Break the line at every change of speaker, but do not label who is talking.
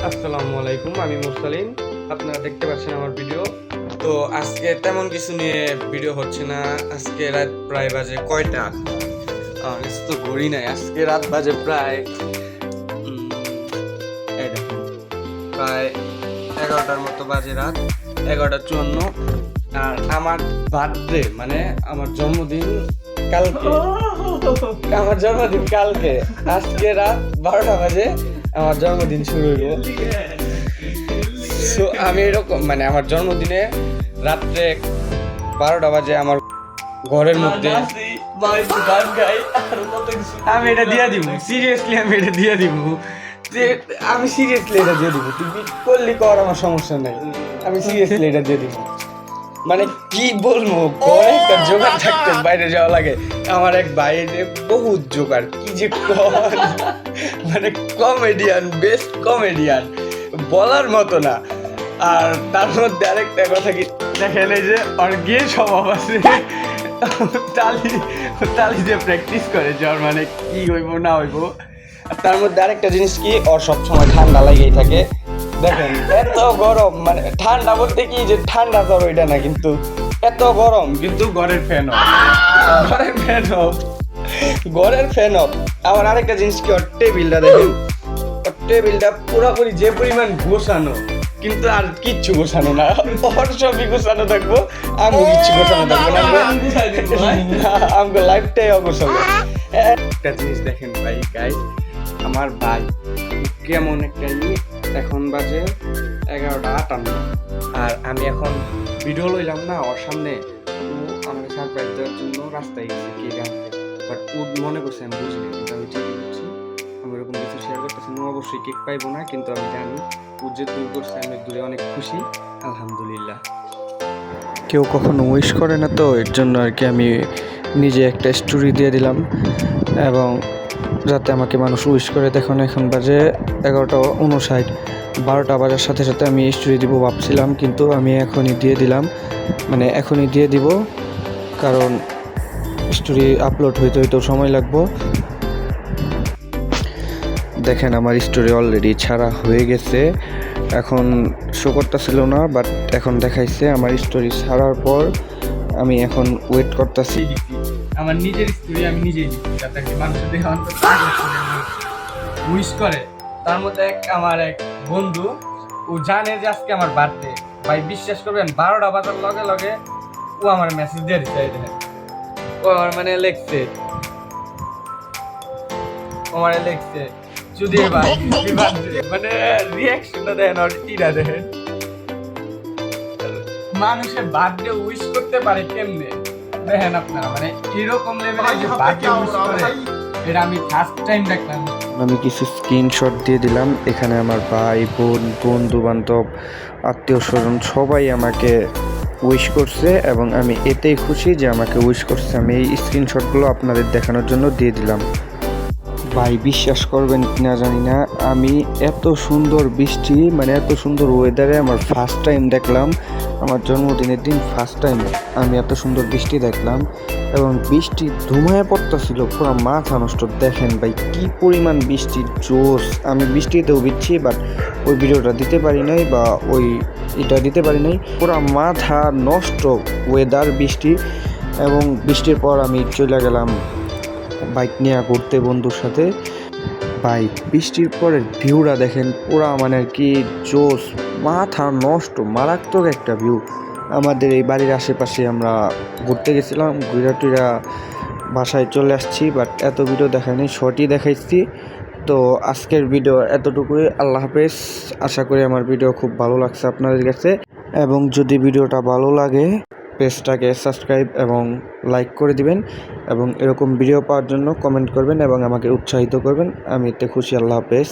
আসসালামু আলাইকুম, আমি মুরসালিন। আপনারা দেখতে পাচ্ছেন আমার ভিডিও। তো আজকে তেমন কিছু নিয়ে ভিডিও হচ্ছে না। আজকে রাত প্রায় বাজে কয়টা? আমার কাছে তো ঘড়ি নাই। আজকে রাত বাজে প্রায় এই দেখুন, প্রায় 11টার মতো বাজে রাত, 11:54। আর আমার বার্থডে মানে আমার জন্মদিন কালকে। আমার জন্মদিন কালকে, আজকে রাত 12টা বাজে আমার জন্মদিন শুরু হইল। সো আমি এরকম মানে আমার জন্মদিনে রাত্রে 12টা বাজে আমার ঘরের মধ্যে আমি এটা দিয়ে দিব। সিরিয়াসলি আমি এটা দিয়ে দিব। আমি সিরিয়াসলি এটা দিয়ে দিব। তুই করলি কর, আমার সমস্যা নেই। আমি সিরিয়াসলি এটা দিয়ে দিব। মানে কি বলবো, ঘরে একটা জোগাড় থাকতে বাইরে যাওয়া লাগে। আমার এক বাইরে বহুত জোগাড়, কি যে কর, মানে কমেডিয়ান, বেস্ট কমেডিয়ান, বলার মতো না। আর তার মধ্যে আরেকটা কথা কি দেখেন, এই যে ওর গিয়ে স্বভাব আছে, তালি দিয়ে প্র্যাকটিস করে জ্বর মানে কি হইব না হইব। আর তার মধ্যে আরেকটা জিনিস কি, ওর সবসময় ঠান্ডা লাগেই থাকে। দেখেন এত গরম, মানে ঠান্ডা বলতে কি যে ঠান্ডা জ্বর ওইটা না, কিন্তু এত গরম কিন্তু ঘরের ফ্যান অফ, ঘরের ফ্যান অফ, ঘরের ফ্যান অফ। আমার আরেকটা জিনিস কি, ওর টেবিলটা দেখেন, ওর টেবিলটা পুরোপুরি যে পরিমাণ গোছানো, কিন্তু আর কিচ্ছু গোছানো না। ওর সবই গোছানো থাকবো, আমি কিচ্ছু গোছানো থাকবো না। আমাকে লাইফটাই অগোছানো। একটা জিনিস দেখেন ভাই, গাইস, আমার ভাই কেমন একটা এখন বাজে 11:58, আর আমি এখন ভিডিও লইলাম না ওর সামনে। ও আমাকে সারপ্রাইজ দেওয়ার জন্য রাস্তায় গেছে কেক আনতে, বাট ও মনে করছে আমি বুঝিনি, কিন্তু আমি ঠিকই বুঝছি। আমি ওরকম কিছু শেয়ার করতেছি না, অবশ্যই কেক পাইবো না, কিন্তু আমি জানি ও যে দূর করছে, আমি দূরে অনেক খুশি, আলহামদুলিল্লাহ।
কেউ কখনো উইশ করে না, তো এর জন্য আর কি আমি নিজে একটা স্টোরি দিয়ে দিলাম, এবং যাতে আমাকে মানুষ উইশ করে। দেখুন এখন বাজে 11:59, 12টা বাজার সাথে সাথে আমি স্টোরি দিব ভাবছিলাম, কিন্তু আমি এখনই দিয়ে দিলাম, মানে এখনই দিয়ে দিব, কারণ স্টোরি আপলোড হইতে হইতেও সময় লাগবো। দেখেন আমার স্টোরি অলরেডি ছাড়া হয়ে গেছে, এখন শো করতেছিল না, বাট এখন দেখাইছে। আমার স্টোরি ছাড়ার পর আমি এখন ওয়েট করতেছি।
আমার নিজের স্টোরি আমি নিজেই দিচ্ছি, যাতে কি মানুষের দেখে অন্তত উইশ করে। তার মধ্যে আমার এক বন্ধু, ও জানে যে আজকে আমার বার্থডে। ভাই বিশ্বাস করবেন, 12টা বাজার লগে লগে ও আমার মেসেজ দিয়ে দিচ্ছে। ও আমার মানে লেখছে, যদি ভাই মানে রিয়াকশনটা দেখেন, আর টিরা দেখেন, মানুষের বার্থডে উইশ করতে পারে কেমনে দেখেন আপনারা, মানে এরকম লেভেলে যে বার্থডে উইশ করে, এটা আমি ফার্স্ট টাইম দেখলাম।
আমি কিছু স্ক্রিনশট দিয়ে দিলাম। এখানে আমার ভাই বোন, বন্ধু বান্ধব, আত্মীয় স্বজন সবাই আমাকে উইশ করছে, এবং আমি এতেই খুশি যে আমাকে উইশ করছে। আমি এই স্ক্রিনশটগুলো আপনাদের দেখানোর জন্য দিয়ে দিলাম। ভাই বিশ্বাস করবেন কিনা জানি না, আমি এত সুন্দর বৃষ্টি, মানে এত সুন্দর ওয়েদারে আমার ফার্স্ট টাইম দেখলাম। আমার জন্মদিনের দিন ফার্স্ট টাইম আমি এত সুন্দর বৃষ্টি দেখলাম, এবং বৃষ্টি ধুমায় পড়তেছিল, পুরো মাথা নষ্ট। দেখেন ভাই কি পরিমাণ বৃষ্টি, জোস। আমি বৃষ্টিতেও ভিজছি, বাট ওই ভিডিওটা দিতে পারি নাই, বা এটা দিতে পারি নাই। পুরো মাথা নষ্ট ওয়েদার, বৃষ্টি। এবং বৃষ্টির পর আমি চলে গেলাম বাইক নিয়ে ঘুরতে বন্ধুর সাথে। বাইক বৃষ্টির পরের ভিউটা দেখেন, পুরা মানে কি জোস, মাথা নষ্ট, মারাত্মক একটা ভিউ। আমাদের এই বাড়ির আশেপাশে আমরা ঘুরতে গেছিলাম, ঘুরা বাসায় চলে আসছি, বাট এত ভিডিও দেখায়নি, শর্টই দেখাইছি। তো আজকের ভিডিও এতটুকুই। আল্লাহ হাফেজ। আশা করি আমার ভিডিও খুব ভালো লাগছে আপনাদের কাছে, এবং যদি ভিডিওটা ভালো লাগে পেজটাকে সাবস্ক্রাইব এবং লাইক করে দিবেন, এবং এরকম ভিডিও পাওয়ার জন্য কমেন্ট করবেন এবং আমাকে উৎসাহিত করবেন। আমি এতে খুশি। আল্লাহ হাফেজ।